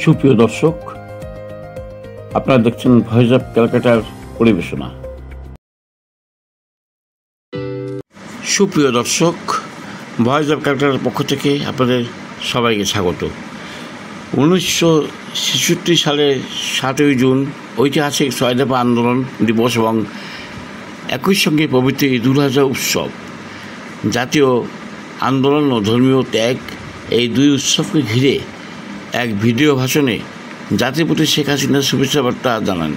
সুপ্রিয় দর্শক, আপনারা দেখছেন ভয়েস অফ ক্যালকাটার পরিবেশনা। সুপ্রিয় দর্শক, ভয়েস অফ ক্যালকাটার পক্ষ থেকে আপনাদের সবাইকে স্বাগত। 1966 সালের 7ই জুন ঐতিহাসিক ছয় দফা আন্দোলন দিবস এবং একই সঙ্গে পবিত্র ঈদুল আজহা উৎসব, জাতীয় আন্দোলন ও ধর্মীয় ত্যাগ, এই দুই উৎসবকে ঘিরে এক ভিডিও ভাষণে জাতির প্রতি শেখ হাসিনা শুভেচ্ছা বার্তা জানান।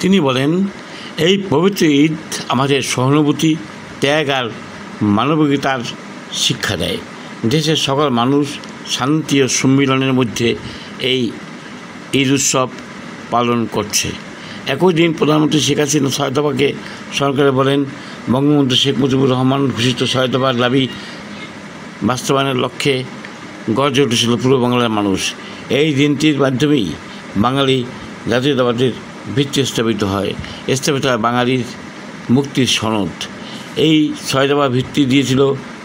তিনি বলেন, এই পবিত্র ঈদ আমাদের সহানুভূতি, ত্যাগ আর মানবিকতার শিক্ষা দেয়। দেশের সকল মানুষ শান্তি ও সম্মিলনের মধ্যে এই ঈদ উৎসব পালন করছে। একই দিন প্রধানমন্ত্রী শেখ হাসিনা ছয় দফাকে স্মরণ করে বলেন, বঙ্গবন্ধু শেখ মুজিবুর রহমান ঘোষিত ছয় দফার দাবি বাস্তবায়নের লক্ষ্যে গর্জে উঠেছিল পূর্ব বাংলার মানুষ। এই দিনটির মাধ্যমেই বাঙালি জাতীয়তাবাদের ভিত্তি স্থাপিত হয় বাঙালির মুক্তির সনদ। এই ছয় দফা ভিত্তি দিয়েছিল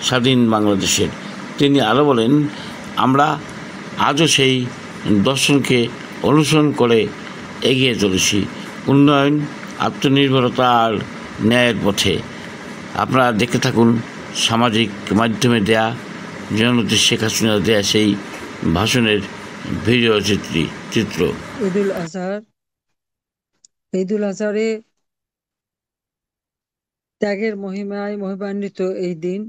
স্বাধীন বাংলাদেশের। তিনি আরও বলেন, আমরা আজও সেই দর্শনকে অনুসরণ করে এগিয়ে চলেছি উন্নয়ন, আত্মনির্ভরতা আর ন্যায়ের পথে। আপনারা দেখতে থাকুন সামাজিক মাধ্যমে দেয়া জননেত্রী শেখ হাসিনা দেয়া সেই ভাষণের ভিডিও চিত্র। ঈদুল আজহারে ত্যাগের মহিমায় মহিমান্বিত এই দিন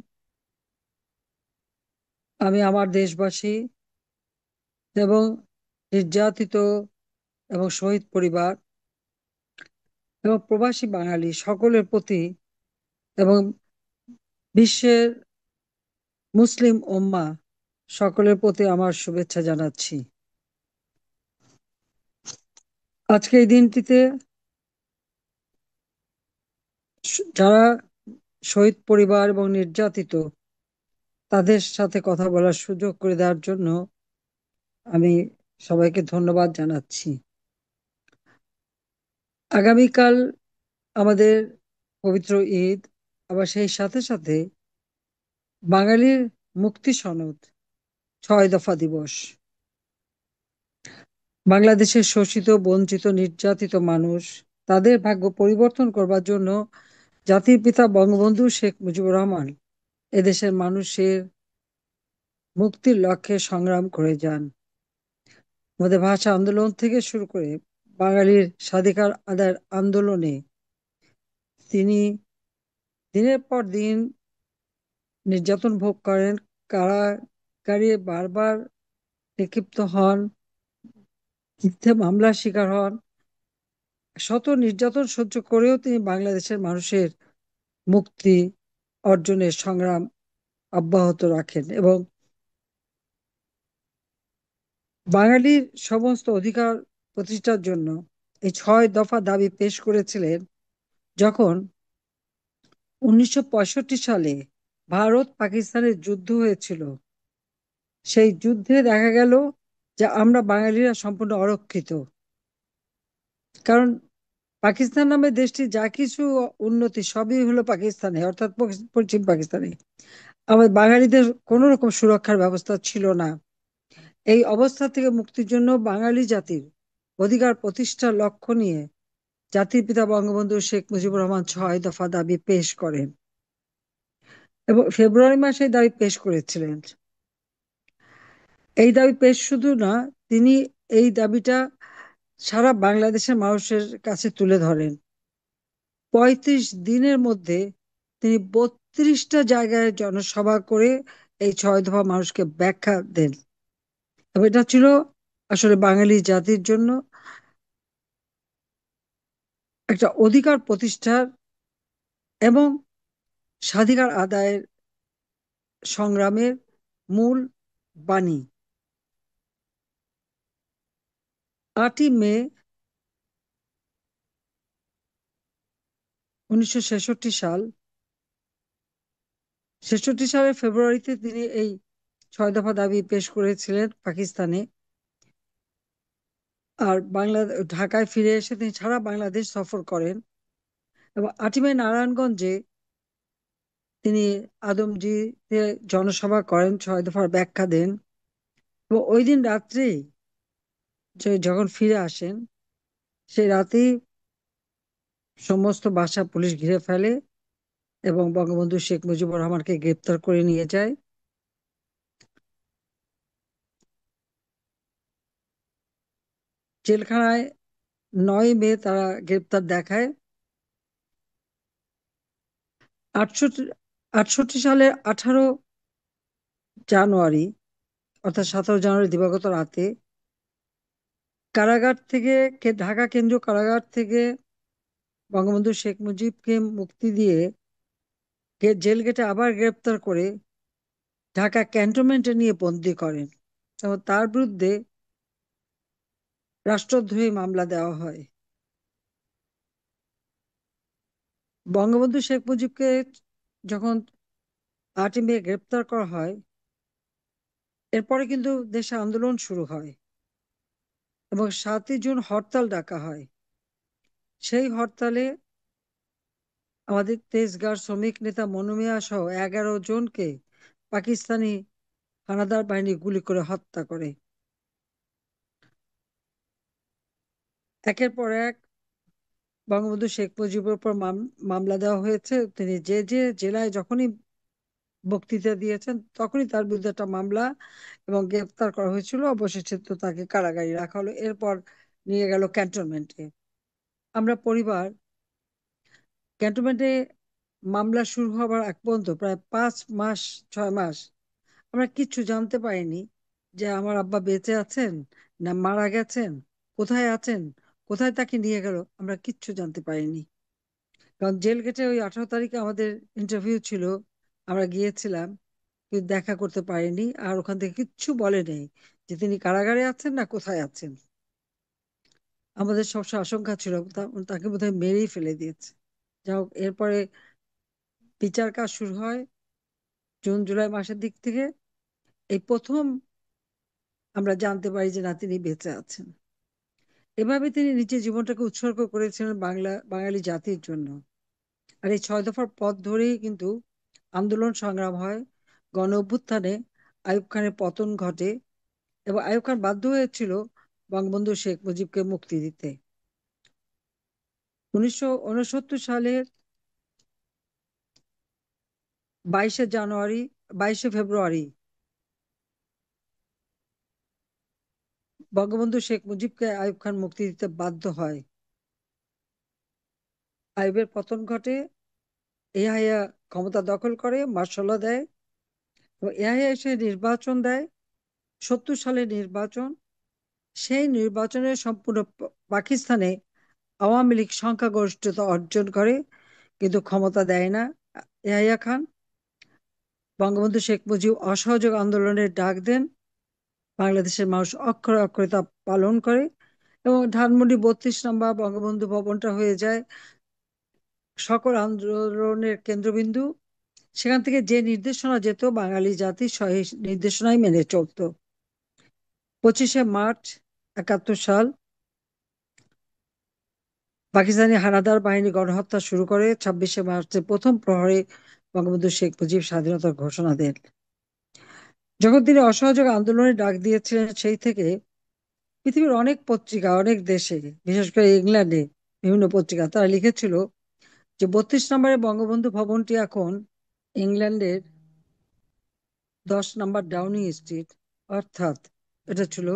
আমি আমার দেশবাসী এবং নির্যাতিত এবং শহীদ পরিবার এবং প্রবাসী বাঙালি সকলের প্রতি এবং বিশ্বের মুসলিম উম্মাহ সকলের প্রতি আমার শুভেচ্ছা জানাচ্ছি। আজকে এই দিনটিতে যারা শহীদ পরিবার এবং নির্যাতিত তাদের সাথে কথা বলার সুযোগ করে দেওয়ার জন্য আমি সবাইকে ধন্যবাদ জানাচ্ছি। আগামীকাল আমাদের পবিত্র ঈদ, আবার সেই সাথে সাথে বাঙালির মুক্তি সনদ, ছয় দফা দিবস। বাংলাদেশের শোষিত, বঞ্চিত, নির্যাতিত মানুষ তাদের ভাগ্য পরিবর্তন করবার জন্য জাতির পিতা বঙ্গবন্ধু শেখ মুজিবুর রহমান এদেশের মানুষের মুক্তির লক্ষ্যে সংগ্রাম করে যান। আমাদের ভাষা আন্দোলন থেকে শুরু করে বাঙালির স্বাধিকার আদায়ের আন্দোলনে তিনি দিনের পর দিন নির্যাতন ভোগ করেন, কারাগারে বারবার নিক্ষিপ্ত হন, মিথ্যে মামলার শিকার হন। শত নির্যাতন সহ্য করেও তিনি বাংলাদেশের মানুষের মুক্তি অর্জনের সংগ্রাম অব্যাহত রাখেন এবং বাঙালির সমস্ত অধিকার প্রতিষ্ঠার জন্য এই ছয় দফা দাবি পেশ করেছিলেন। যখন 1965 সালে ভারত পাকিস্তানের যুদ্ধ হয়েছিল, সেই যুদ্ধে দেখা গেল যে আমরা বাঙালিরা সম্পূর্ণ অরক্ষিত। কারণ পাকিস্তান নামে দেশটি যা কিছু উন্নতি সবই হলো পাকিস্তানে, অর্থাৎ পশ্চিম পাকিস্তানে। আমাদের বাঙালিদের কোনো রকম সুরক্ষার ব্যবস্থা ছিল না। এই অবস্থা থেকে মুক্তির জন্য বাঙালি জাতির অধিকার প্রতিষ্ঠার লক্ষ্য নিয়ে জাতির পিতা বঙ্গবন্ধু শেখ মুজিবুর রহমান ছয় দফা দাবি পেশ করেন এবং ফেব্রুয়ারি মাসে দাবি পেশ করেছিলেন। এই দাবি পেশ শুধু না, তিনি এই দাবিটা সারা বাংলাদেশের মানুষের কাছে তুলে ধরেন। 35 দিনের মধ্যে তিনি 32টা জায়গায় জনসভা করে এই ছয় দফা মানুষকে ব্যাখ্যা দেন। এবং এটা ছিল আসলে বাঙালি জাতির জন্য একটা অধিকার প্রতিষ্ঠার এবং স্বাধিকার আদায়ের সংগ্রামের মূল বাণী। 8ই মে 1966 সালের ফেব্রুয়ারিতে তিনি এই ছয় দফা দাবি পেশ করেছিলেন পাকিস্তানে। আর ঢাকায় ফিরে এসে তিনি সারা বাংলাদেশ সফর করেন এবং 8ই মে নারায়ণগঞ্জে তিনি আদমজীতে জনসভা করেন, ছয় দফার ব্যাখ্যা দেন। এবং ওই দিন রাত্রে যখন ফিরে আসেন, সেই রাতেই সমস্ত বাসা পুলিশ ঘিরে ফেলে এবং বঙ্গবন্ধু শেখ মুজিবুর রহমানকে গ্রেপ্তার করে নিয়ে যায়। জেলখানায় 9 মে তারা গ্রেপ্তার দেখায়। 68 68 সালের 18 জানুয়ারি, অর্থাৎ 17 জানুয়ারি দিবাগত রাতে কারাগার থেকে, ঢাকা কেন্দ্রীয় কারাগার থেকে বঙ্গবন্ধু শেখ মুজিবকে মুক্তি দিয়ে জেল গেটে আবার গ্রেপ্তার করে ঢাকা ক্যান্টনমেন্টে নিয়ে বন্দী করেন এবং তার বিরুদ্ধে রাষ্ট্রদ্রোহী মামলা দেওয়া হয়। বঙ্গবন্ধু শেখ মুজিবকে যখন 8 মে গ্রেপ্তার করা হয়, এরপরে কিন্তু দেশে আন্দোলন শুরু হয় এবং 7ই জুন হরতাল ডাকা হয়। সেই হরতালে আমাদের তেজগাঁর শ্রমিক নেতা মনু মিয়া সহ 11 জনকে পাকিস্তানি হানাদার বাহিনী গুলি করে হত্যা করে। একের পর এক বঙ্গবন্ধু শেখ মুজিবের উপর মামলা দেওয়া হয়েছে। তিনি যে যে জেলায় যখনই বক্তৃতা দিয়েছেন তখনই তার বিরুদ্ধে একটা মামলা এবং গ্রেফতার করা হয়েছিল। অবশেষে তো তাকে কারাগারে রাখা হলো, এরপর নিয়ে গেল ক্যান্টনমেন্টে। আমরা পরিবার ক্যান্টনমেন্টে মামলা শুরু হওয়ার আগ পর্যন্ত প্রায় 5 মাস 6 মাস আমরা কিচ্ছু জানতে পারিনি যে আমার আব্বা বেঁচে আছেন না মারা গেছেন, কোথায় আছেন, কোথায় তাকে নিয়ে গেল, আমরা কিচ্ছু জানতে পারিনি। কারণ জেল গেটে ওই 18 তারিখে আমাদের ইন্টারভিউ ছিল, আমরা গিয়েছিলাম কিন্তু দেখা করতে পারিনি, আর ওখান থেকে কিচ্ছু বলে নেই যে তিনি কারাগারে আছেন না কোথায় আছেন। আমাদের সবসময় আশঙ্কা ছিল তাকে বোধহয় মেরেই ফেলে দিয়েছে। যাই হোক, এরপরে বিচার কাজ শুরু হয় জুন জুলাই মাসের দিক থেকে। এই প্রথম আমরা জানতে পারি যে না, তিনি বেঁচে আছেন। এভাবে তিনি নিজের জীবনটাকে উৎসর্গ করেছিলেন বাঙালি জাতির জন্য। আর এই 6 দফার পথ ধরেই কিন্তু আন্দোলন সংগ্রাম হয়। গণ অভ্যুত্থানে আইয়ুব খানের পতন ঘটে এবং আইয়ুব খান বাধ্য হয়েছিল বঙ্গবন্ধু শেখ মুজিবকে মুক্তি দিতে। 1969 সালের 22শে জানুয়ারি 22শে ফেব্রুয়ারি বঙ্গবন্ধু শেখ মুজিবকে আইয়ুব খান মুক্তি দিতে বাধ্য হয়। আইয়ুবের পতন ঘটে, ইয়াহিয়া ক্ষমতা দখল করে, মার্শাল ল দেয় এবং ইয়াহিয়া এসে নির্বাচন দেয়। 70 সালের নির্বাচন, সেই নির্বাচনে সম্পূর্ণ পাকিস্তানে আওয়ামী লীগ সংখ্যাগরিষ্ঠতা অর্জন করে কিন্তু ক্ষমতা দেয় না ইয়াহিয়া খান। বঙ্গবন্ধু শেখ মুজিব অসহযোগ আন্দোলনের ডাক দেন, বাংলাদেশের মানুষ অক্ষরে অক্ষরে তা পালন করে এবং ধানমন্ডি 32 নম্বর বঙ্গবন্ধু ভবনটা হয়ে যায় সকল আন্দোলনের কেন্দ্রবিন্দু। সেখান থেকে যে নির্দেশনা যেত বাঙালি জাতি সেই নির্দেশনাই মেনে চলতো। 25শে মার্চ 71 সাল পাকিস্তানি হানাদার বাহিনী গণহত্যা শুরু করে। 26শে মার্চের প্রথম প্রহরে বঙ্গবন্ধু শেখ মুজিব স্বাধীনতার ঘোষণা দেন। যখন তিনি অসহযোগ আন্দোলনের ডাক দিয়েছিলেন, সেই থেকে পৃথিবীর অনেক পত্রিকা, অনেক দেশে, বিশেষ করে ইংল্যান্ডে বিভিন্ন পত্রিকা তারা লিখেছিল যে 32 নম্বরের বঙ্গবন্ধু ভবনটি এখন ইংল্যান্ডের 10 নম্বর ডাউনিং স্ট্রিট, অর্থাৎ এটা ছিল,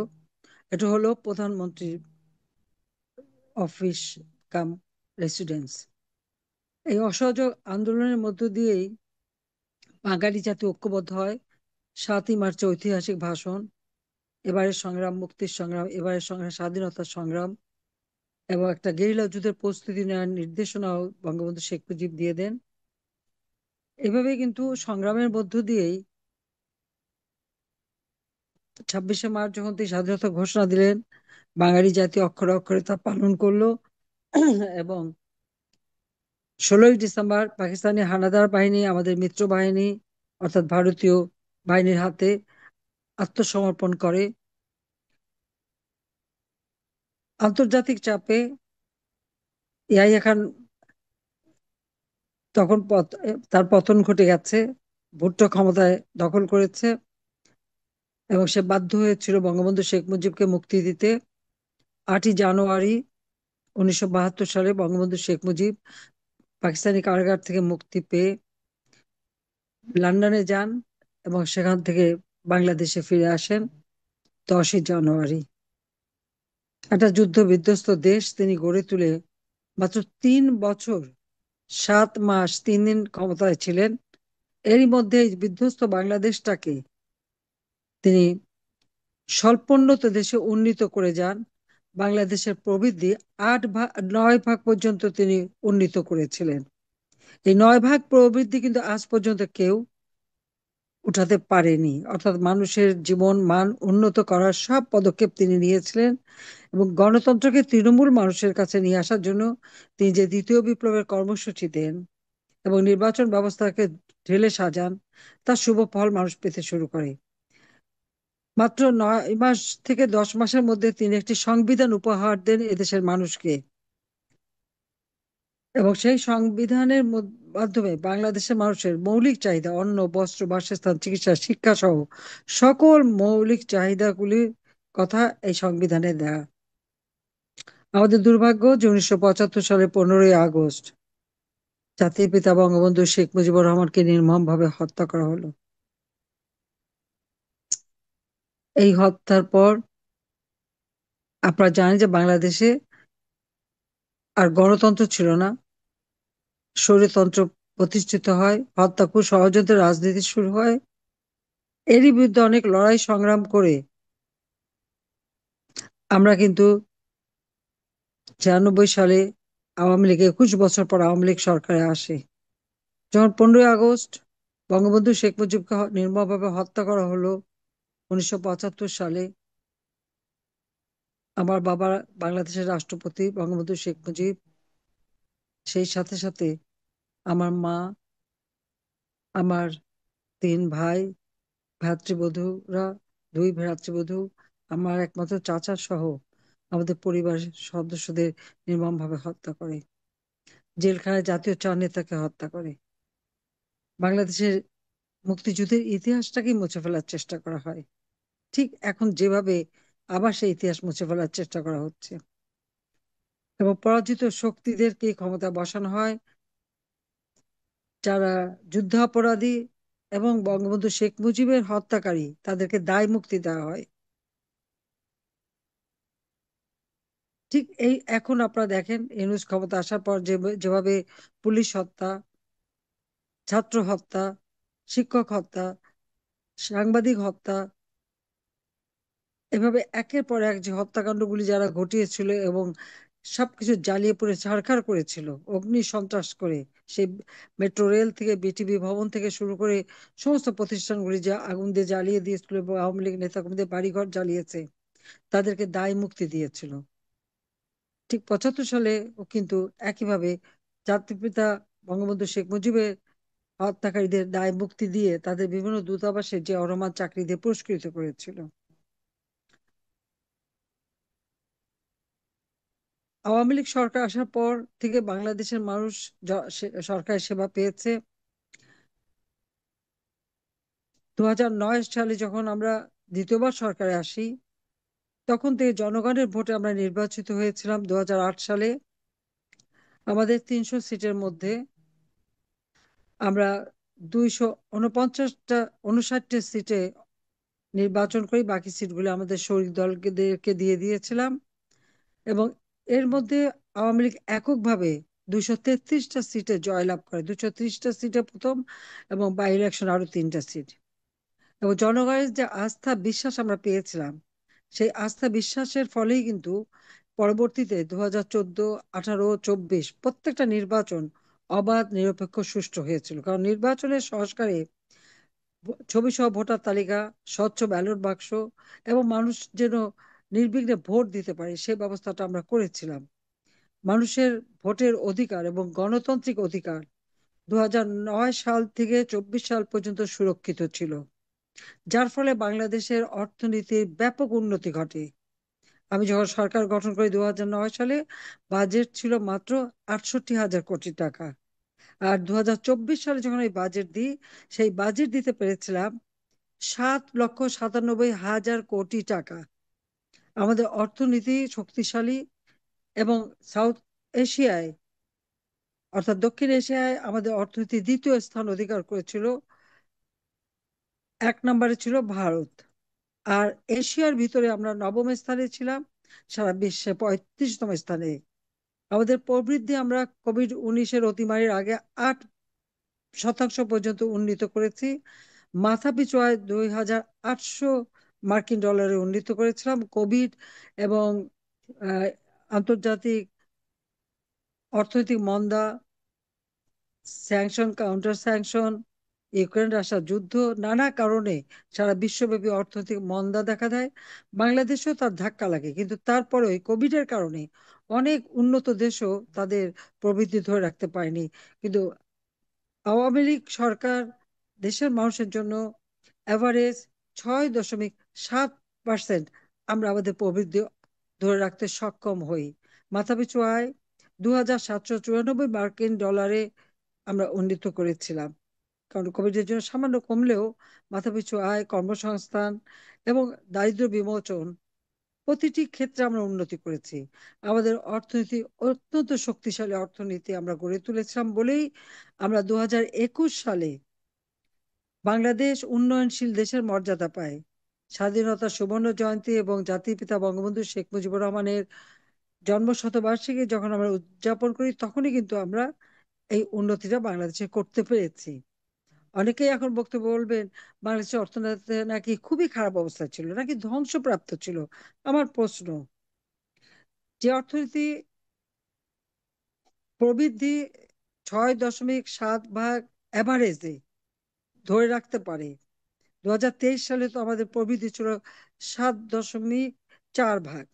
এটা হলো প্রধানমন্ত্রীর অফিস কাম রেসিডেন্স। এই অসহযোগ আন্দোলনের মধ্য দিয়েই বাঙালি জাতি ঐক্যবদ্ধ হয়। 7ই মার্চে ঐতিহাসিক ভাষণ, এবারের সংগ্রাম মুক্তির সংগ্রাম, এবারের সংগ্রাম স্বাধীনতার সংগ্রাম এবং একটা গেরিলা যুদ্ধের প্রস্তুতি নেওয়ার নির্দেশনাও বঙ্গবন্ধু শেখ মুজিব দিয়ে দেন। এভাবে কিন্তু সংগ্রামের মধ্য দিয়েই 26শে মার্চ যখন তিনি স্বাধীনতা ঘোষণা দিলেন, বাঙালি জাতি অক্ষরে অক্ষরে তা পালন করলো এবং 16ই ডিসেম্বর পাকিস্তানি হানাদার বাহিনী আমাদের মিত্র বাহিনী অর্থাৎ ভারতীয় বাহিনীর হাতে আত্মসমর্পণ করে। আন্তর্জাতিক চাপে ইয়াহিয়া খান তখন তার পতন ঘটে গেছে, ভুট্টো ক্ষমতায় দখল করেছে। এবং সে বাধ্য হয়েছিল বঙ্গবন্ধু শেখ মুজিবকে মুক্তি দিতে। 8ই জানুয়ারি 1972 সালে বঙ্গবন্ধু শেখ মুজিব পাকিস্তানি কারাগার থেকে মুক্তি পেয়ে লন্ডনে যান এবং সেখান থেকে বাংলাদেশে ফিরে আসেন 10ই জানুয়ারি। একটা যুদ্ধ বিধ্বস্ত দেশ তিনি গড়ে তুলে মাত্র 3 বছর 7 মাস 3 দিন ক্ষমতায় ছিলেন। এরই মধ্যে এই বিধ্বস্ত বাংলাদেশটাকে তিনি স্বল্পোন্নত দেশে উন্নীত করে যান। বাংলাদেশের প্রবৃদ্ধি 9 ভাগ পর্যন্ত তিনি উন্নীত করেছিলেন। এই 9 ভাগ প্রবৃদ্ধি কিন্তু আজ পর্যন্ত কেউ উঠাতে পারেনি। অর্থাৎ মানুষের জীবন মান উন্নত করার সব পদক্ষেপ তিনি নিয়েছিলেন এবং গণতন্ত্রকে তৃণমূল মানুষের কাছে নিয়ে আসার জন্য তিনি যে দ্বিতীয় বিপ্লবের কর্মসূচি দেন এবং নির্বাচন ব্যবস্থাকে ঢেলে সাজান, তার শুভ ফল মানুষ পেতে শুরু করে। মাত্র 9 মাস থেকে 10 মাসের মধ্যে তিনি একটি সংবিধান উপহার দেন এদেশের মানুষকে এবং সেই সংবিধানের মাধ্যমে বাংলাদেশের মানুষের মৌলিক চাহিদা অন্ন বস্ত্র বাসস্থান চিকিৎসা শিক্ষা সহ সকল মৌলিক চাহিদাগুলির কথা এই সংবিধানে দেয়া। আমাদের দুর্ভাগ্য যে 1975 সালে 15ই আগস্ট জাতির পিতা বঙ্গবন্ধু শেখ মুজিবুর রহমানকে নির্মমভাবে হত্যা করা হলো। এই হত্যার পর আপনারা জানেন যে বাংলাদেশে আর গণতন্ত্র ছিল না, স্বৈরতন্ত্র প্রতিষ্ঠিত হয়, হত্যা খুব ষড়যন্ত্রের রাজনীতি শুরু হয়। এরই বিরুদ্ধে অনেক লড়াই সংগ্রাম করে আমরা কিন্তু 96 সালে আওয়ামী লীগ 21 বছর পর আওয়ামী লীগ সরকারে আসে। যখন 15ই আগস্ট বঙ্গবন্ধু শেখ মুজিবকে নির্মমভাবে হত্যা করা হলো 1975 সালে, আমার বাবা বাংলাদেশের রাষ্ট্রপতি বঙ্গবন্ধু শেখ মুজিব, সেই সাথে সাথে আমার মা, আমার 3 ভাই, ভ্রাতৃবধূরা, 2 ভ্রাতৃবধূ, আমার একমাত্র চাচা সহ আমাদের পরিবারের সদস্যদের নির্মমভাবে হত্যা করে, জেলখানায় জাতীয় চার নেতাকে হত্যা করে। বাংলাদেশের মুক্তিযুদ্ধের ইতিহাসটাকেই মুছে ফেলার চেষ্টা করা হয়, ঠিক এখন যেভাবে আবার সেই ইতিহাস মুছে ফেলার চেষ্টা করা হচ্ছে এবং পরাজিত শক্তিদেরকে ক্ষমতায় বসানো হয়। যারা যুদ্ধাপরাধী এবং বঙ্গবন্ধু শেখ মুজিবের হত্যাকারী তাদেরকে দায় মুক্তি দেওয়া হয়। ঠিক এই এখন আপনারা দেখেন ইউনূস ক্ষমতা আসার পর যেভাবে পুলিশ হত্যা, ছাত্র হত্যা, শিক্ষক হত্যা, সাংবাদিক হত্যা, এভাবে একের পর এক যে হত্যাকাণ্ডগুলি যারা ঘটিয়েছিল এবং সবকিছু জ্বালিয়ে পুড়ে ছারখার করেছিল অগ্নি সন্ত্রাস করে, সেই মেট্রো রেল থেকে বিটিভি ভবন থেকে শুরু করে সমস্ত প্রতিষ্ঠানগুলি যে আগুন দিয়ে জ্বালিয়ে দিয়েছিল এবং আওয়ামী লীগ নেতাকর্মীদের বাড়িঘর জ্বালিয়েছে, তাদেরকে দায় মুক্তি দিয়েছিল। ঠিক 75 সালে ও কিন্তু একইভাবে জাতির পিতা বঙ্গবন্ধু শেখ মুজিবের হত্যাকারীদের দায় মুক্তি দিয়ে তাদের বিভিন্ন দূতাবাসে যে অরমান চাকরি দিয়ে পুরস্কৃত করেছিল। আওয়ামী লীগ সরকার আসার পর থেকে বাংলাদেশের মানুষ সরকারি সেবা পেয়েছে। 2009 সালে যখন আমরা দ্বিতীয়বার সরকারে আসি, তখন থেকে জনগণের ভোটে আমরা নির্বাচিত হয়েছিলাম। 2008 সালে আমাদের 300 সিটের মধ্যে আমরা 259টা সিটে নির্বাচন করি, বাকি সিটগুলো আমাদের শরিক দলকে দিয়ে দিয়েছিলাম এবং এর মধ্যে আওয়ামী লীগ এককভাবে 233টা সিটে জয়লাভ করে, 230টা সিটে প্রথম এবং বাই ইলেকশন আরো 3টা সিট। এবং জনগণের যে আস্থা বিশ্বাস আমরা পেয়েছিলাম, সেই আস্থা বিশ্বাসের ফলেই কিন্তু পরবর্তীতে 2014, 18, 24 প্রত্যেকটা নির্বাচন অবাধ নিরপেক্ষ সুষ্ঠু হয়েছিল। কারণ নির্বাচনের সংস্কারে ছবি সহ ভোটার তালিকা, স্বচ্ছ ব্যালট বাক্স এবং মানুষ যেন নির্বিঘ্নে ভোট দিতে পারে সেই ব্যবস্থাটা আমরা করেছিলাম। মানুষের ভোটের অধিকার এবং গণতান্ত্রিক অধিকার 2009 সাল থেকে 24 সাল পর্যন্ত সুরক্ষিত ছিল, যার ফলে বাংলাদেশের অর্থনীতির ব্যাপক উন্নতি ঘটে। আমি যখন সরকার গঠন করি 2009 সালে, বাজেট ছিল মাত্র 68,000 কোটি টাকা। আর 2024 সালে যখন এই বাজেট দিই, সেই বাজেট দিতে পেরেছিলাম 7,97,000 কোটি টাকা। আমাদের অর্থনীতি শক্তিশালী এবং সাউথ এশিয়ায় অর্থাৎ দক্ষিণ এশিয়ায় আমাদের অর্থনীতি দ্বিতীয় স্থান অধিকার করেছিল। 1 নম্বরে ছিল ভারত। আর এশিয়ার ভিতরে আমরা নবম স্থানে ছিলাম, সারা বিশ্বে 35তম স্থানে। আমাদের প্রবৃদ্ধি আমরা কোভিড-19 অতিমারির আগে 8% পর্যন্ত উন্নীত করেছি। মাথাপিছু আয় $2,800 উন্নীত করেছিলাম। কোভিড এবং আহ, আন্তর্জাতিক অর্থনৈতিক মন্দা, sanction, counter sanction, Ukraine Russia যুদ্ধ, নানা কারণে সারা বিশ্বব্যাপী অর্থনৈতিক মন্দা দেখা দেয়। বাংলাদেশেও তার ধাক্কা লাগে, কিন্তু তারপরে ওই কোভিডের কারণে অনেক উন্নত দেশও তাদের প্রবৃদ্ধি ধরে রাখতে পারেনি। কিন্তু আওয়ামী লীগ সরকার দেশের মানুষের জন্য এভারেজ 6.7% আমরা আমাদের প্রবৃদ্ধি ধরে রাখতে সক্ষম হই। মাথাপিছু আয় $2,794 আমরা উন্নীত করেছিলাম। কারণ কোভিডের জন্য সামান্য কমলেও মাথাপিছু আয়, কর্মসংস্থান এবং দারিদ্র্য বিমোচন প্রতিটি ক্ষেত্রে আমরা উন্নতি করেছি। আমাদের অর্থনীতি অত্যন্ত শক্তিশালী অর্থনীতি আমরা গড়ে তুলেছিলাম বলেই আমরা 2021 সালে বাংলাদেশ উন্নয়নশীল দেশের মর্যাদা পায়। স্বাধীনতা সুবর্ণ জয়ন্তী এবং জাতির পিতা বঙ্গবন্ধু শেখ মুজিবুর রহমানের জন্মশতবার্ষিকী যখন আমরা উদযাপন করি, তখনই কিন্তু আমরা এই উন্নতিটা বাংলাদেশে করতে পেরেছি। অনেকেই এখন বক্তব্য বলবেন বাংলাদেশের অর্থনীতি নাকি খুবই খারাপ অবস্থা ছিল, নাকি ধ্বংসপ্রাপ্ত ছিল। আমার প্রশ্ন, যে অর্থনীতি প্রবৃদ্ধি 6.7 ভাগ অ্যাভারেজে ধরে রাখতে পারে, 2023 সালে তো আমাদের প্রবৃদ্ধি ছিল 7.4 ভাগ,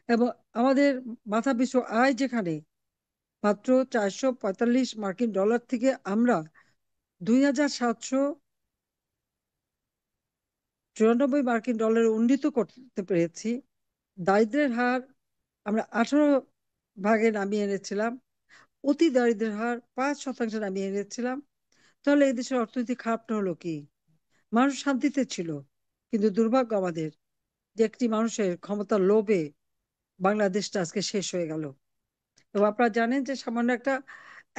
এবং আমাদের মাথাপিছু আয় যেখানে মাত্র $445 থেকে আমরা $2,794 উন্নীত করতে পেরেছি। দারিদ্রের হার আমরা 18 ভাগে নামিয়ে এনেছিলাম, অতি দারিদ্রের হার 5% নামিয়ে এনেছিলাম। তাহলে এই দেশের অর্থনীতি খারাপটা হলো কি? মানুষ শান্তিতে ছিল, কিন্তু দুর্ভাগ্য আমাদের যে একটি মানুষের ক্ষমতার লোভে বাংলাদেশটা আজকে শেষ হয়ে গেল। এবং আপনারা জানেন যে সামান্য একটা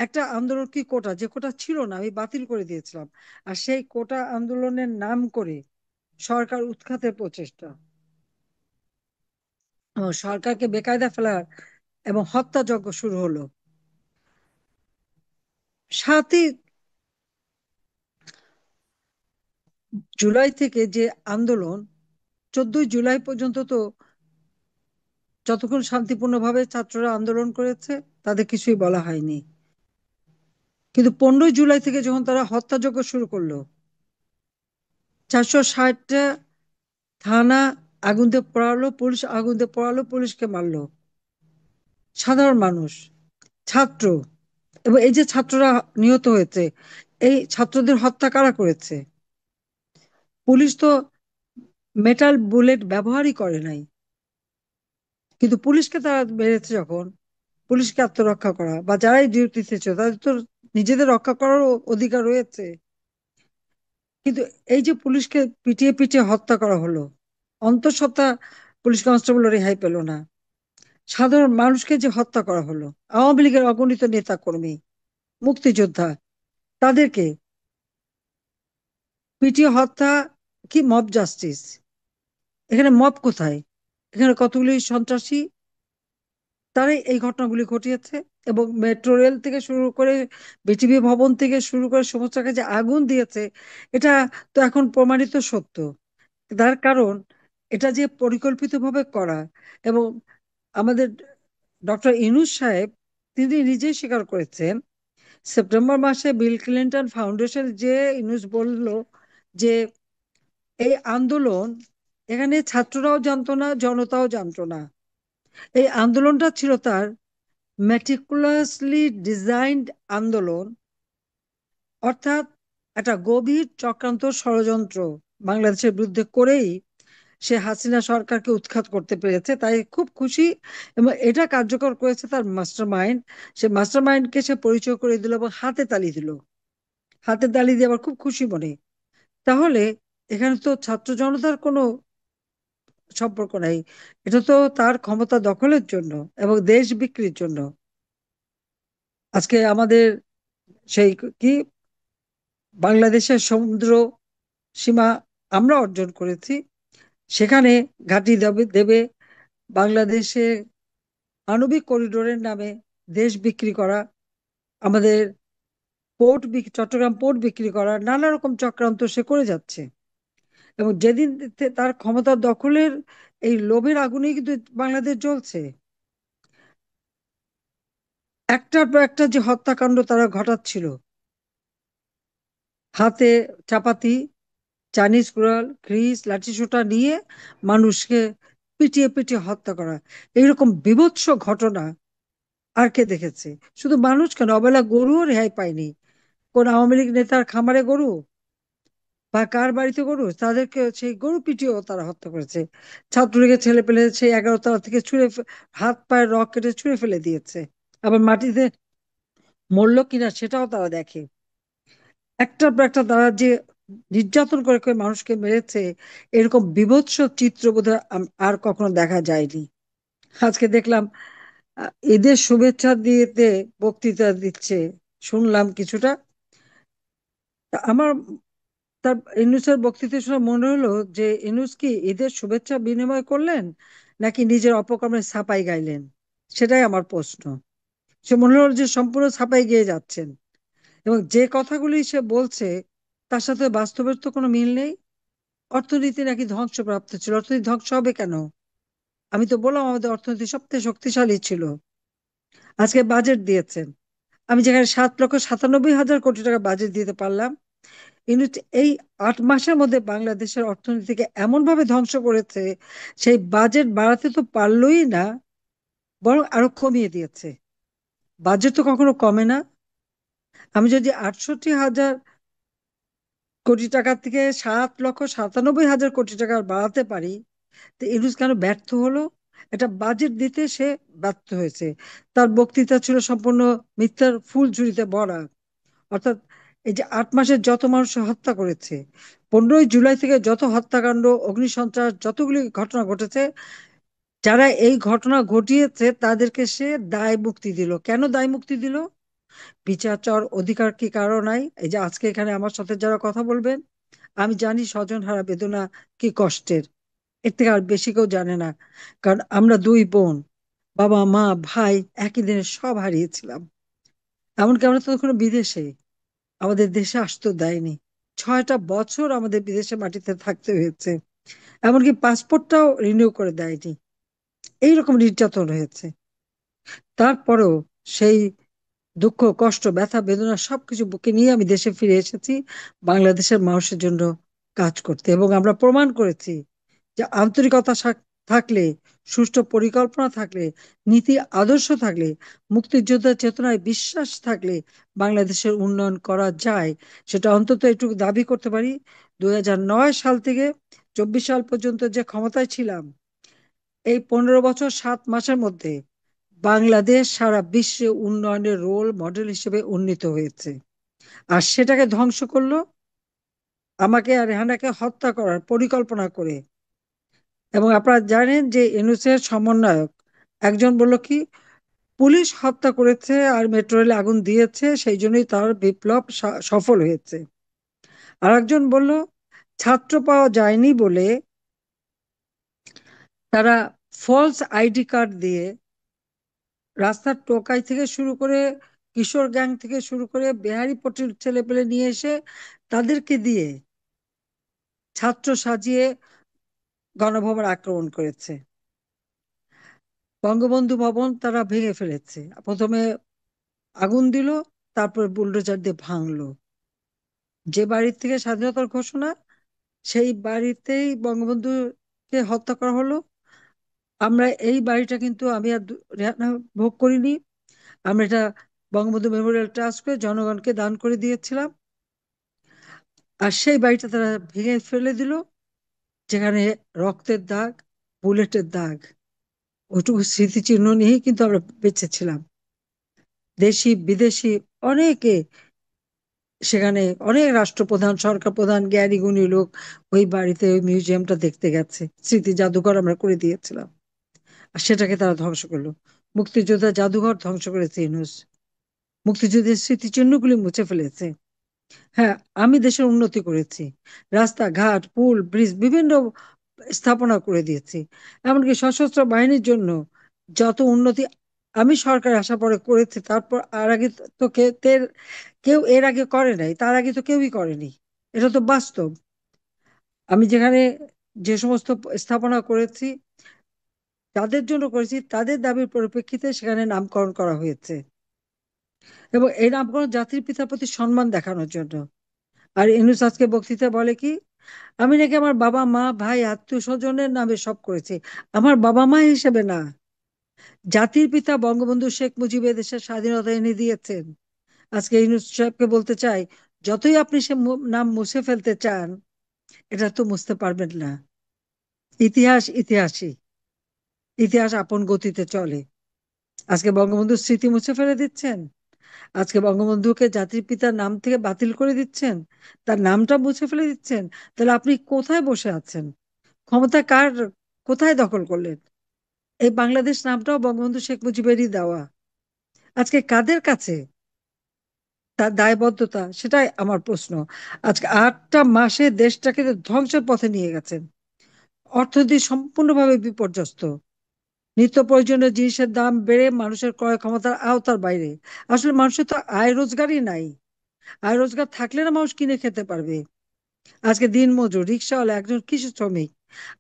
একটা আন্দোলন, কি কোটা, যে কোটা ছিল না, আমি বাতিল করে দিয়েছিলাম। আর সেই কোটা আন্দোলনের নাম করে সরকার উৎখাতের প্রচেষ্টা এবং সরকারকে বেকায়দা ফেলার এবং হত্যাযজ্ঞ শুরু হলো। 7ই জুলাই থেকে যে আন্দোলন, 14ই জুলাই পর্যন্ত তো যতক্ষণ শান্তিপূর্ণভাবে ছাত্ররা আন্দোলন করেছে তাদের কিছুই বলা হয়নি। কিন্তু 15ই জুলাই থেকে যখন তারা হত্যাযজ্ঞ শুরু করলো, 460টা থানা আগুন দিয়ে পোড়ালো, পুলিশ আগুন দিয়ে পোড়ালো, পুলিশকে মারলো সাধারণ মানুষ, ছাত্র। এবং এই যে ছাত্ররা নিহত হয়েছে, এই ছাত্রদের হত্যা কারা করেছে? পুলিশ তো মেটাল বুলেট ব্যবহারই করে নাই। কিন্তু পুলিশকে তারা মেরেছে যখন, পুলিশকে আত্মরক্ষা করা বা যারাই ডিউটিতে ছিল তাদের তো নিজেদের রক্ষা করার অধিকার রয়েছে। কিন্তু এই যে পুলিশকে পিটিয়ে পিটিয়ে হত্যা করা হলো, অন্তঃসত্ত্বা পুলিশ কনস্টেবল রেহাই পেল না। সাধারণ মানুষকে যে হত্যা করা হলো, আওয়ামী লীগের অগণিত নেতা কর্মী, মুক্তিযোদ্ধা, তাদেরকে পিটিয়ে হত্যা, কি মব জাস্টিস? এখানে মব কোথায়? এখানে কতগুলি সন্ত্রাসী, তারাই এই ঘটনাগুলি ঘটিয়েছে। এবং মেট্রো রেল থেকে শুরু করে বিটিভি ভবন থেকে শুরু করে সমস্ত কাজে আগুন দিয়েছে, এটা তো এখন প্রমাণিত সত্য। তার কারণ এটা যে পরিকল্পিতভাবে করা। এবং আমাদের ডক্টর ইউনূস সাহেব তিনি নিজেই স্বীকার করেছেন, সেপ্টেম্বর মাসে বিল ক্লিন্টন ফাউন্ডেশন যে ইউনূস বলল যে এই আন্দোলন, এখানে ছাত্ররাও জানতো না, জনতাও জানতো না। এই আন্দোলনটা ছিল তার মেটিকুলাসলি ডিজাইনড আন্দোলন, অর্থাৎ একটা গভীর চক্রান্ত ষড়যন্ত্র বাংলাদেশের বিরুদ্ধে করেই সে হাসিনা সরকারকে উৎখাত করতে পেরেছে, তাই খুব খুশি। এবং এটা কার্যকর করেছে তার মাস্টার মাইন্ড। সে মাস্টার মাইন্ডকে সে পরিচয় করে দিল এবং হাতে তালি দিল, হাতে তালি দিয়ে আবার খুব খুশি মনে। তাহলে এখানে তো ছাত্র জনতার কোনো সম্পর্ক নাই। এটা তো তার ক্ষমতা দখলের জন্য এবং দেশ বিক্রির জন্য। আজকে আমাদের সেই কি বাংলাদেশের সমুদ্র সীমা আমরা অর্জন করেছি, সেখানে ঘাঁটি দেবে দেবে বাংলাদেশে আণবিক করিডোরের নামে দেশ বিক্রি করা, আমাদের চট্টগ্রাম পোর্ট বিক্রি করা, নানা রকম চক্রান্ত সে করে যাচ্ছে। এবং যেদিন তার ক্ষমতা দখলের এই লোভের আগুনেই কিন্তু বাংলাদেশ জ্বলছে। একটার পর একটা যে হত্যাকাণ্ড তারা ঘটাচ্ছিল, হাতে চাপাতি, চাইনিজ কুড়াল, গ্রিস, লাঠিসোঁটা নিয়ে মানুষকে পিটিয়ে পিটিয়ে হত্যা করা, এইরকম বীভৎস ঘটনা আর কে দেখেছে? শুধু মানুষ কেন, অবেলা গরুও রেহাই পায়নি। কোন আওয়ামী লীগ নেতার খামারে গরু বা কার বাড়িতে গরু, তাদেরকে সেই গরু পিটিয়েও তারা হত্যা করেছে। ছাত্রলীগের ছেলে পেলে সেই 11 তলা থেকে হাত পায়ের রক কেটে ছুঁড়ে ফেলে দিয়েছে। আবার মাটিতে মরলো কিনা সেটাও তারা দেখে। একটার পর একটা তারা যে নির্যাতন করে করে মানুষকে মেরেছে, এরকম বীভৎস চিত্র বোধহয় আর কখনো দেখা যায়নি। আজকে দেখলাম ঈদের শুভেচ্ছা দিতে বক্তৃতা দিচ্ছে, শুনলাম কিছুটা। তা আমার তার ইউনূসের বক্তৃতা শুনে মনে হলো যে ইউনূস কি ঈদের শুভেচ্ছা বিনিময় করলেন নাকি নিজের অপকর্মের ছাপাই গাইলেন? সেটাই আমার প্রশ্ন। সে মনে হলো যে সম্পূর্ণ ছাপাই গিয়ে যাচ্ছেন, এবং যে কথাগুলি সে বলছে তার সাথে বাস্তবের তো কোনো মিল নেই। অর্থনীতি নাকি ধ্বংসপ্রাপ্ত ছিল, অর্থনীতি ধ্বংস হবে কেন? আমি তো বললাম আমাদের অর্থনীতি সবচেয়ে শক্তিশালী ছিল। আজকে বাজেট দিয়েছেন, আমি যেখানে 7,97,000 কোটি টাকা বাজেট দিতে পারলাম, ইউনিট এই 8 মাসের মধ্যে বাংলাদেশের অর্থনীতিকে এমন ভাবে ধ্বংস করেছে, সেই বাজেট বাড়াতে তো পারলই না, বরং আরো কমিয়ে দিয়েছে। বাজেট তো কখনো কমে না। আমি যদি 68,000 কোটি টাকা থেকে 7,97,000 কোটি টাকা বাড়াতে পারি, তো ইউনূস কেন ব্যর্থ হলো? এটা বাজেট দিতে সে ব্যর্থ হয়েছে। তার বক্তৃতা ছিল সম্পূর্ণ মিথ্যার ফুল ঝুড়িতে ভরা। অর্থাৎ এই যে 8 মাসে যত মানুষ হত্যা করেছে, 15ই জুলাই থেকে যত হত্যাকাণ্ড, অগ্নিসন্ত্রাস, যতগুলি ঘটনা ঘটেছে, যারা এই ঘটনা ঘটিয়েছে তাদেরকে সে দায় মুক্তি দিল। কেন দায় মুক্তি দিল? বিচার চাওয়ার অধিকার কি কারো নাই? এই যে আজকে এখানে আমার সাথে যারা কথা বলবেন, আমি জানি স্বজন হারা বেদনা কি কষ্টের। এর থেকে আর বেশি কেউ জানে না। কারণ আমরা দুই বোন, বাবা মা ভাই, একই দিনে সব হারিয়েছিলাম। এমনকি আমরা তো কোনো বিদেশে, আমাদের দেশে আসতে দেয়নি। 6টা বছর আমাদের বিদেশে মাটিতে থাকতে হয়েছে। এমনকি পাসপোর্টটাও রিনিউ করে দেয়নি। এইরকম নির্যাতন হয়েছে। তারপরেও সেই দুঃখ, কষ্ট, ব্যথা, বেদনা সবকিছু বুকে নিয়ে আমি দেশে ফিরে এসেছি বাংলাদেশের মানুষের জন্য কাজ করতে। এবং আমরা প্রমাণ করেছি যে আন্তরিকতা থাকলে, সুষ্ঠু পরিকল্পনা থাকলে, নীতি আদর্শ থাকলে, মুক্তিযোদ্ধার চেতনায় বিশ্বাস থাকলে বাংলাদেশের উন্নয়ন করা যায়। সেটা অন্তত একটু দাবি করতে পারি। 2009 সাল থেকে 24 সাল পর্যন্ত যে ক্ষমতায় ছিলাম, এই 15 বছর 7 মাসের মধ্যে বাংলাদেশ সারা বিশ্বে উন্নয়নের রোল মডেল হিসেবে উন্নীত হয়েছে। আর সেটাকে ধ্বংস করলো আমাকে আর রেহানাকে হত্যা করার পরিকল্পনা করে। এবং আপনারা জানেন যে ইউনূসের সমন্বয়ক একজন বলল কি, পুলিশ হত্যা করেছে আর মেট্রো রেলে আগুন দিয়েছে, সেই জন্যই তার বিপ্লব সফল হয়েছে। আর একজন বলল ছাত্র পাওয়া যায়নি বলে তারা ফলস আইডি কার্ড দিয়ে রাস্তার টোকাই থেকে শুরু করে, কিশোর গ্যাং থেকে শুরু করে, বেহারি পটির ছেলে পেলে নিয়ে এসে তাদেরকে দিয়ে ছাত্র সাজিয়ে গণভবন আক্রমণ করেছে। বঙ্গবন্ধু ভবন তারা ভেঙে ফেলেছে। প্রথমে আগুন দিল, তারপর বুলডোজার দিয়ে ভাঙলো। যে বাড়ির থেকে স্বাধীনতার ঘোষণা, সেই বাড়িতেই বঙ্গবন্ধুকে হত্যা করা হলো। আমরা এই বাড়িটা কিন্তু আমি আর রেহানা ভোগ করিনি। আমরা এটা বঙ্গবন্ধু মেমোরিয়াল ট্রাস্ট করে জনগণকে দান করে দিয়েছিলাম। আর সেই বাড়িটা তারা ভেঙে ফেলে দিল, যেখানে রক্তের দাগ, বুলেটের দাগ, ওইটুকু স্মৃতিচিহ্ন নিয়েই কিন্তু আমরা বেঁচে ছিলাম। দেশি বিদেশি অনেকে সেখানে অনেক রাষ্ট্রপ্রধান, সরকার প্রধান, জ্ঞানী গুণী লোক ওই বাড়িতে ওই মিউজিয়ামটা দেখতে গেছে। স্মৃতি জাদুঘর আমরা করে দিয়েছিলাম, আর সেটাকে তারা ধ্বংস করলো। মুক্তিযোদ্ধা জাদুঘর ধ্বংস করেছে ইউনূস, মুক্তিযুদ্ধের স্মৃতিচিহ্নগুলি মুছে ফেলেছে। হ্যাঁ, আমি দেশের উন্নতি করেছি, রাস্তাঘাট, পুল, ব্রিজ, বিভিন্ন স্থাপনা করে দিয়েছি। এমনকি সশস্ত্র বাহিনীর জন্য যত উন্নতি আমি সরকার আসার পরে করেছি, তারপর আর আগে তো কেউ এর আগে করে নাই, তার আগে তো কেউই করেনি। এটা তো বাস্তব। আমি যেখানে যে সমস্ত স্থাপনা করেছি, তাদের জন্য করেছি, তাদের দাবির পরিপ্রেক্ষিতে সেখানে নামকরণ করা হয়েছে, এবং এই নামকরণ জাতির পিতার প্রতি সম্মান দেখানোর জন্য। আর ইউনূস আজকে বক্তৃতা বলে কি, আমি নাকি আমার বাবা মা ভাই আত্মীয় স্বজনের নামে সব করেছি। আমার বাবা মা হিসেবে না, জাতির পিতা বঙ্গবন্ধু শেখ মুজিব দেশের স্বাধীনতা এনে দিয়েছেন। আজকে ইউনূস সাহেবকে বলতে চাই, যতই আপনি সে নাম মুছে ফেলতে চান, এটা তো মুছতে পারবেন না। ইতিহাস ইতিহাসই, ইতিহাস আপন গতিতে চলে। আজকে বঙ্গবন্ধুর স্মৃতি মুছে ফেলে দিচ্ছেন, আজকে বঙ্গবন্ধুকে জাতির পিতার নাম থেকে বাতিল করে দিচ্ছেন, তার নামটা মুছে ফেলে দিচ্ছেন। তাহলে আপনি কোথায় বসে আছেন? ক্ষমতা কার, কোথায় দখল করলেন? এই বাংলাদেশ নামটাও বঙ্গবন্ধু শেখ মুজিবেরই দেওয়া। আজকে কাদের কাছে তার দায়বদ্ধতা, সেটাই আমার প্রশ্ন। আজকে 8টা মাসে দেশটাকে তো ধ্বংসের পথে নিয়ে গেছেন। অর্থনীতি সম্পূর্ণভাবে বিপর্যস্ত, নিত্য প্রয়োজনীয় জিনিসের দাম বেড়ে মানুষের ক্রয় ক্ষমতার আওতার বাইরে। আসলে মানুষের তো আয় রোজগারই নাই। আয় রোজগার থাকলে না মানুষ কিনে খেতে পারবে। আজকে দিনমজুর, রিক্সাওয়ালা, একজন কৃষি শ্রমিক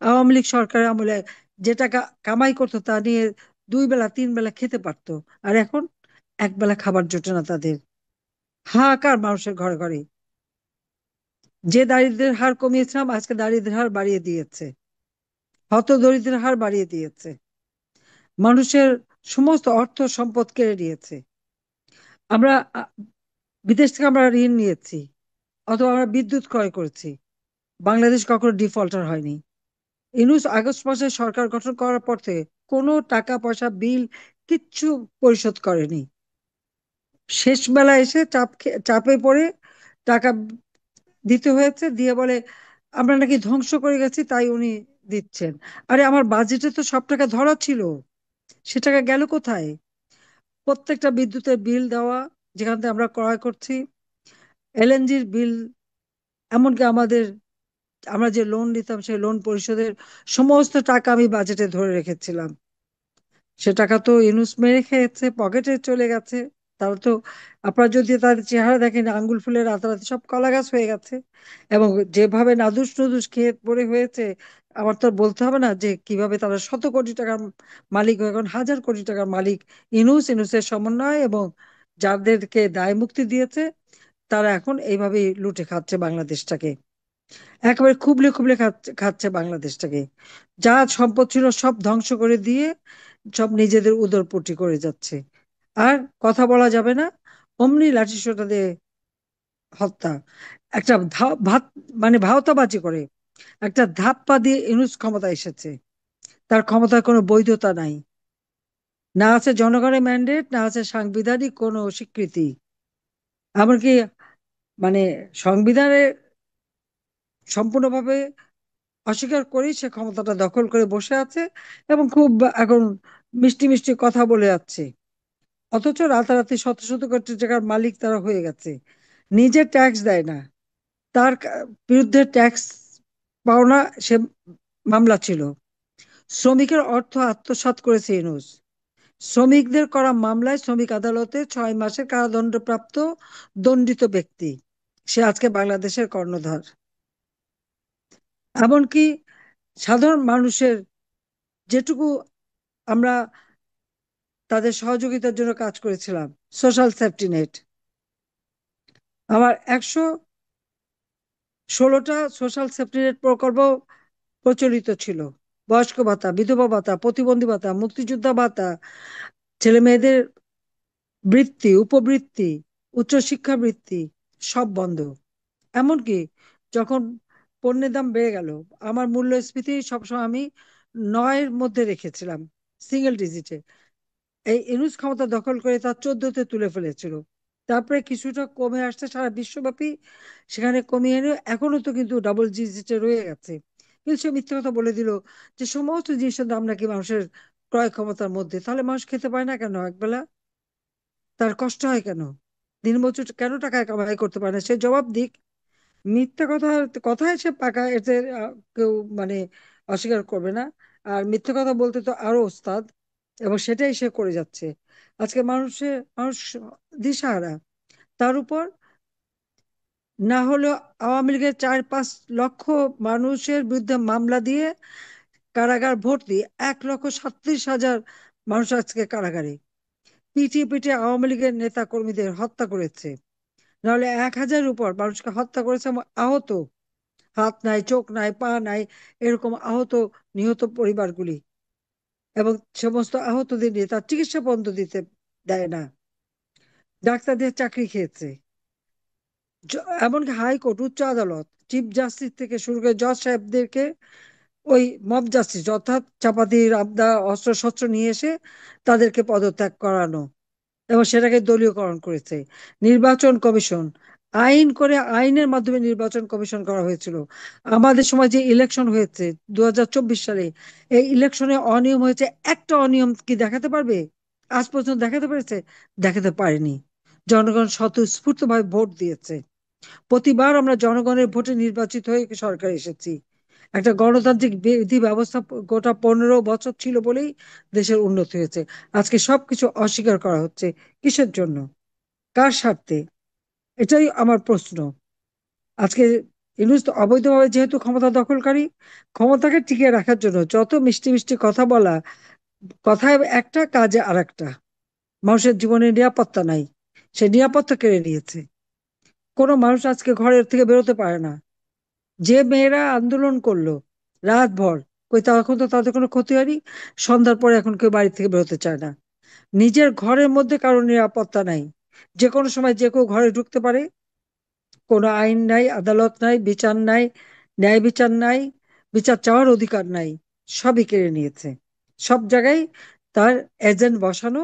আওয়ামী লীগ সরকারের আমলে যে টাকা কামাই করতো তা নিয়ে 2 বেলা 3 বেলা খেতে পারতো। আর এখন একবেলা খাবার জোটে না তাদের। হাহাকার মানুষের ঘরে ঘরে। যে দারিদ্র্যের হার কমিয়েছিলাম, আজকে দারিদ্র্যের হার বাড়িয়ে দিয়েছে, হত দরিদ্রের হার বাড়িয়ে দিয়েছে, মানুষের সমস্ত অর্থ সম্পদ কেড়ে নিয়েছে। আমরা বিদেশ থেকে আমরা ঋণ নিয়েছি, অথবা আমরা বিদ্যুৎ ক্রয় করেছি। বাংলাদেশ কখনো ডিফল্টার হয়নি। ইউনূস আগস্ট মাসে সরকার গঠন করার পর থেকে কোনো টাকা পয়সা বিল কিচ্ছু পরিশোধ করেনি। শেষ বেলা এসে চাপে পড়ে টাকা দিতে হয়েছে, দিয়ে বলে আমরা নাকি ধ্বংস করে গেছি তাই উনি দিচ্ছেন। আরে আমার বাজেটে তো সব টাকা ধরা ছিল, সে টাকা গেল কোথায়? প্রত্যেকটা বিদ্যুতের বিল দেওয়া, যেখান থেকে আমরা ক্রয় করছি, এলএনজির বিল, এমনকি আমরা যে লোন নিতাম সেই লোন পরিশোধের সমস্ত টাকা আমি বাজেটে ধরে রেখেছিলাম। সে টাকা তো ইউনূস মেরে খেয়েছে, পকেটে চলে গেছে। তারা তো, আপনারা যদি তাদের চেহারা দেখেন, আঙ্গুল ফুলে রাতারাতি সব কলা গাছ হয়ে গেছে। এবং যেভাবে নাদুস নুদুস খেয়ে পড়ে হয়েছে, আমার তো আর বলতে হবে না যে কিভাবে তারা শত কোটি টাকার মালিক হয়ে এখন হাজার কোটি টাকার মালিক। ইউনূসের সমন্বয় এবং যাদেরকে দায় মুক্তি দিয়েছে, তারা এখন এইভাবেই লুটে খাচ্ছে বাংলাদেশটাকে। একেবারে খুবলে খুবলে খাচ্ছে খাচ্ছে বাংলাদেশটাকে। যা সম্পদ ছিল সব ধ্বংস করে দিয়ে সব নিজেদের উদরপটি করে যাচ্ছে। আর কথা বলা যাবে না, অমনি লাঠিসোঁটা দিয়ে হত্যা। একটা ভাত, মানে ভাওতাবাজি করে একটা ধাপ্পা দিয়ে ইউনূস ক্ষমতা এসেছে। তার ক্ষমতার কোনো বৈধতা নাই, না আছে জনগণের ম্যান্ডেট, না আছে সাংবিধানিক কোনো স্বীকৃতি। এমনকি মানে সংবিধানে সম্পূর্ণভাবে অস্বীকার করেই সে ক্ষমতাটা দখল করে বসে আছে, এবং খুব এখন মিষ্টি মিষ্টি কথা বলে যাচ্ছে। অথচ রাতারাতি শত শত কোটি টাকার মালিক তারা হয়ে গেছে। নিজে ট্যাক্স দেয় না, তার বিরুদ্ধে ট্যাক্স পাওনা সে মামলা ছিল। শ্রমিকের অর্থ আত্মসাৎ করেছে ইউনূস। শ্রমিকদের করা মামলায় শ্রমিক আদালতে 6 মাসের কারাদণ্ডপ্রাপ্ত দণ্ডিত ব্যক্তি, সে আজকে বাংলাদেশের কর্ণধার। এমনকি সাধারণ মানুষের যেটুকু আমরা তাদের সহযোগিতার জন্য কাজ করেছিলাম, সোশ্যাল সেফটি নেট, আমার 116টা সোশ্যাল সেফটি নেট প্রকল্প প্রচলিত ছিল। বয়স্ক ভাতা, বিধবা ভাতা, প্রতিবন্ধী ভাতা, মুক্তিযোদ্ধা ভাতা, ছেলে মেয়েদের বৃত্তি, উপবৃত্তি, উচ্চশিক্ষা বৃত্তি, সব বন্ধ। এমনকি যখন পণ্যের দাম বেড়ে গেল, আমার মূল্যস্ফীতি সবসময় আমি 9-এর মধ্যে রেখেছিলাম, সিঙ্গেল ডিজিটে। এই ইউনূস ক্ষমতা দখল করে তার 14-তে তুলে ফেলেছিল। তারপরে কিছুটা কমে আসছে সারা বিশ্বব্যাপী, সেখানে কমিয়ে এনে এখনো তো কিন্তু ডাবল ডিজিটে রয়ে গেছে। কিন্তু সে মিথ্যে কথা বলে দিল যে সমস্ত জিনিসের দাম নাকি মানুষের ক্রয় ক্ষমতার মধ্যে। তাহলে মানুষ খেতে পায় না কেন একবেলা? তার কষ্ট হয় কেন? দিনমজুর কেন টাকা কামাই করতে পারে না? সে জবাব দিক। মিথ্যা কথা, কথায় সে পাকা, এতে কেউ মানে অস্বীকার করবে না। আর মিথ্যা কথা বলতে তো আরো ওস্তাদ, এবং সেটাই সে করে যাচ্ছে। আজকে মানুষ দিশাহারা। তার উপর না হলেও আওয়ামী লীগের 4-5 লক্ষ মানুষের বিরুদ্ধে মামলা দিয়ে কারাগার ভর্তি, 1,37,000 মানুষ আজকে কারাগারে। পিটিয়ে পিটিয়ে আওয়ামী লীগের নেতা কর্মীদের হত্যা করেছে। নাহলে 1,000-এর উপর মানুষকে হত্যা করেছে এবং আহত, হাত নাই, চোখ নাই, পা নাই, এরকম আহত, নিহত পরিবারগুলি। এবং সমস্ত আহতদের নিয়ে তার চিকিৎসা বন্ধ দিতে দেয় না। ডাক্তারদের চাকরি খেয়েছে। এমনকি হাইকোর্ট, উচ্চ আদালত, চিফ জাস্টিস থেকে শুরু করে জজ সাহেবদেরকে ওই মব জাস্টিস অর্থাৎ চাপাতি রাবদা অস্ত্র শস্ত্র নিয়ে এসে তাদেরকে পদত্যাগ করানো, এবং সেটাকে দলীয়করণ করেছে। নির্বাচন কমিশন আইন করে, আইনের মাধ্যমে নির্বাচন কমিশন করা হয়েছিল। আমাদের সময় যে ইলেকশন হয়েছে 2024 সালে, এই ইলেকশনে অনিয়ম হয়েছে, একটা অনিয়ম কি দেখাতে পারবে? আজ পর্যন্ত দেখাতে পেরেছে? দেখাতে পারেনি। জনগণ স্বতঃস্ফূর্তভাবে ভোট দিয়েছে। প্রতিবার আমরা জনগণের ভোটে নির্বাচিত হয়ে সরকার এসেছি। একটা গণতান্ত্রিক বিধি ব্যবস্থা গোটা 15 বছর ছিল বলেই দেশের উন্নতি হয়েছে। আজকে সবকিছু অস্বীকার করা হচ্ছে। কিসের জন্য? কার স্বার্থে? এটাই আমার প্রশ্ন। আজকে ইউনূস তো অবৈধভাবে যেহেতু ক্ষমতা দখলকারী, ক্ষমতাকে টিকিয়ে রাখার জন্য যত মিষ্টি মিষ্টি কথা বলা, কথায় একটা কাজে আর একটা। মানুষের জীবনের নিরাপত্তা নাই, সে নিরাপত্তা কেড়ে নিয়েছে। কোনো মানুষ আজকে ঘরের থেকে বেরোতে পারে না। যে মেয়েরা আন্দোলন করলো রাতভর, কই তখন তো তাদের কোনো ক্ষতি হয়নি? সন্ধ্যার পরে এখন কেউ বাড়ি থেকে বেরোতে চায় না। নিজের ঘরের মধ্যে কারো নিরাপত্তা নাই। যে কোনো সময় যে কেউ ঘরে ঢুকতে পারে। কোনো আইন নাই, আদালত নাই, বিচার নাই, ন্যায় বিচার নাই, বিচার চাওয়ার অধিকার নাই। সবই কেড়ে নিয়েছে। সব জায়গায় তার এজেন্ট বসানো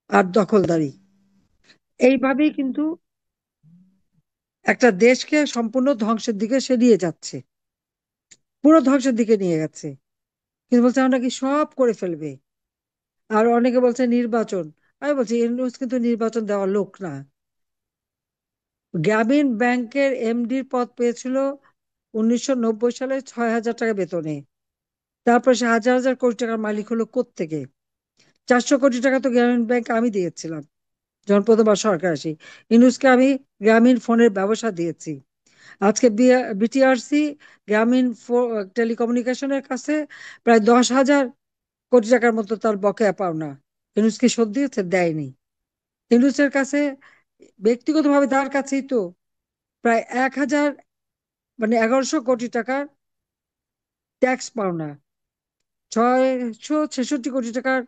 আর দখলদারি। এইভাবেই কিন্তু একটা দেশকে সম্পূর্ণ ধ্বংসের দিকে সে নিয়ে যাচ্ছে। পুরো ধ্বংসের দিকে নিয়ে গেছে। কিন্তু বলছে আমরা কি সব করে ফেলবে। আর অনেকে বলছে নির্বাচন। আমি বলছি ইউনূস কিন্তু নির্বাচন দেওয়ার লোক না। গ্রামীণ ব্যাংকের এমডির পদ পেয়েছিল 1990 সালে 6,000 টাকা বেতনে। তারপর সে হাজার হাজার কোটি টাকার মালিক হলো কোত্থেকে? 400 কোটি টাকা তো গ্রামীণ ব্যাংক আমি দিয়েছিলাম যখন প্রথমবার সরকার আসি। ইউনূসকে আমি গ্রামীণ ফোনের ব্যবসা দিয়েছি। আজকে বিটিআরসি গ্রামীণ টেলিকমিউনিকেশনের কাছে প্রায় 10,000 কোটি টাকার মতো তার বকেয়া পাওনা। ইউনূস কি শোধ দিয়েছে? দেয়নি। ইউনূসের কাছে ব্যক্তিগতভাবে তার কাছেই তো প্রায় 1,000, মানে 1,100 কোটি টাকার ট্যাক্স পাওনা। 666 কোটি টাকার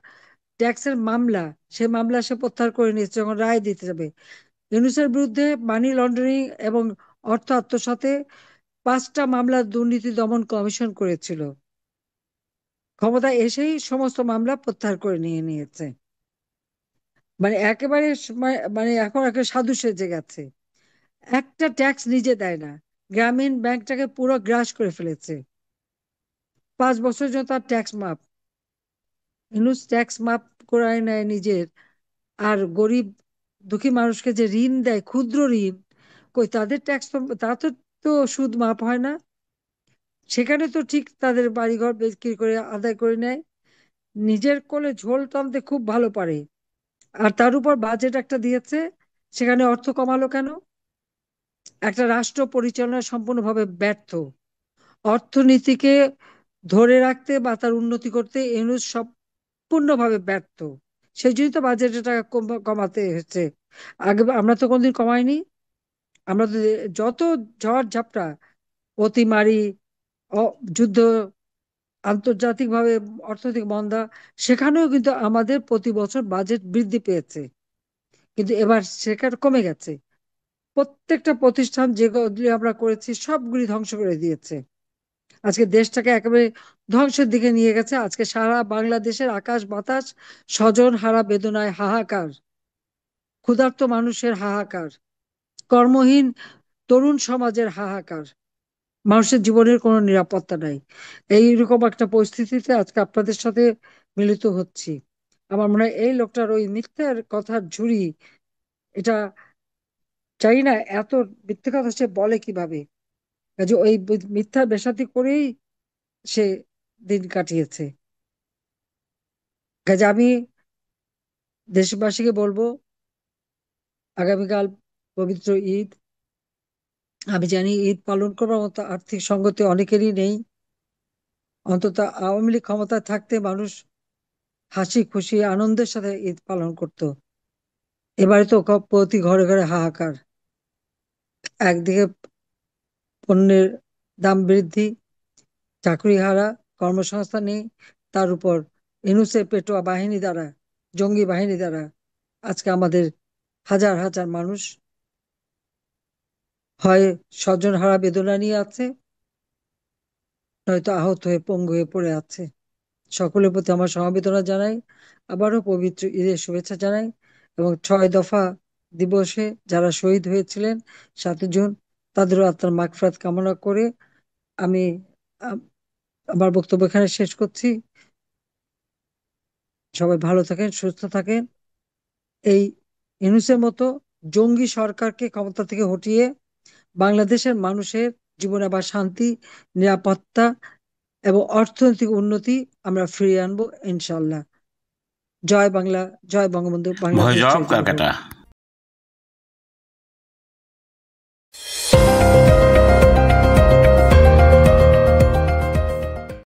ট্যাক্সের মামলা, সে মামলা সে প্রত্যাহার করে নিয়েছে যখন রায় দিতে যাবে। ইউনূসের বিরুদ্ধে মানি লন্ডারিং এবং অর্থ আত্মসাতে 5টা মামলা দুর্নীতি দমন কমিশন করেছিল। ক্ষমতা এসেই সমস্ত মামলা প্রত্যাহার করে নিয়ে নিয়েছে। মানে একেবারে মানে এখন একটা সাধু সেজে গেছে। একটা ট্যাক্স নিজে দেয় না। গ্রামীণ ব্যাংকটাকে পুরো গ্রাস করে ফেলেছে। 5 বছরের জন্য তার ট্যাক্স মাফ। ইউনূস ট্যাক্স মাফ করায় নেয় নিজের। আর গরিব দুঃখী মানুষকে যে ঋণ দেয়, ক্ষুদ্র ঋণ, কই তাদের ট্যাক্স তো, তা তো তো সুদ মাফ হয় না। সেখানে তো ঠিক তাদের বাড়িঘর বিক্রি করে আদায় করে নেয়। নিজের কোলে ঝোল টানতে খুব ভালো পারে। আর তার উপর বাজেট একটা দিয়েছে, সেখানে অর্থ কমালো কেন? একটা রাষ্ট্র পরিচালনা সম্পূর্ণভাবে ব্যর্থ। অর্থনীতিকে ধরে রাখতে বা তার উন্নতি করতে ইউনূস সম্পূর্ণভাবে ব্যর্থ। সেই জন্যই তো বাজেটের টাকা কমাতে হচ্ছে। আগে আমরা তো কোনদিন কমাইনি। আমরা তো যত ঝড় ঝাপটা, অতিমারি, যুদ্ধ, আন্তর্জাতিকভাবে অর্থনৈতিক মন্দা, সেখানেও কিন্তু আমাদের প্রতি বছর বাজেট বৃদ্ধি পেয়েছে। কিন্তু এবার সেখানে কমে গেছে। প্রত্যেকটা প্রতিষ্ঠান যেগুলি আমরা করেছি সবগুলি ধ্বংস করে দিয়েছে। আজকে দেশটাকে একেবারে ধ্বংসের দিকে নিয়ে গেছে। আজকে সারা বাংলাদেশের আকাশ বাতাস স্বজন হারা বেদনায় হাহাকার। ক্ষুধার্ত মানুষের হাহাকার, কর্মহীন তরুণ সমাজের হাহাকার, মানুষের জীবনের কোনো নিরাপত্তা নাই। এইরকম একটা পরিস্থিতিতে আজকে আপনাদের সাথে মিলিত হচ্ছি। আমার মনে হয় এই লোকটার ওই মিথ্যার কথার ঝুড়ি, এটা জানি না এত মিথ্যে কথা সে বলে কিভাবে। কাজে ওই মিথ্যা বেসাতি করেই সে দিন কাটিয়েছে। কাজে আমি দেশবাসীকে বলবো, আগামীকাল পবিত্র ঈদ। আমি জানি ঈদ পালন করার মতো আর্থিক সঙ্গতি অনেকেরই নেই। অন্তত আওয়ামী লীগ ক্ষমতায় থাকতে মানুষ হাসি খুশি আনন্দের সাথে ঈদ পালন করত। এবারে তো প্রতি ঘরে ঘরে হাহাকার। একদিকে পণ্যের দাম বৃদ্ধি, চাকরি হারা, কর্মসংস্থান নেই, তার উপর ইনুসের পেটোয়া বাহিনী দ্বারা, জঙ্গি বাহিনী দ্বারা আজকে আমাদের হাজার হাজার মানুষ হয় স্বজন হারা বেদনা নিয়ে আছে, নয়তো আহত হয়ে পঙ্গু হয়ে পড়ে আছে। সকলের প্রতি আমার সমবেদনা জানাই, আবারও পবিত্র ঈদের শুভেচ্ছা জানাই, এবং 6 দফা দিবসে যারা শহীদ হয়েছিলেন 7ই জুন, তাদেরও আত্মার মাগফিরাত কামনা করে আমি আ- আমার বক্তব্য এখানে শেষ করছি। সবাই ভালো থাকেন, সুস্থ থাকেন। এই ইউনূসের মতো জঙ্গি সরকারকে ক্ষমতা থেকে হটিয়ে বাংলাদেশের মানুষের জীবনে আবার শান্তি, নিরাপত্তা এবং অর্থনৈতিক উন্নতি আমরা ফিরিয়ে আনবো ইনশাল্লাহ। জয় বাংলা, জয় বঙ্গবন্ধু, ভয় বাংলাদেশ জবাব চিরজীবী হোক। ক্যালকাটা।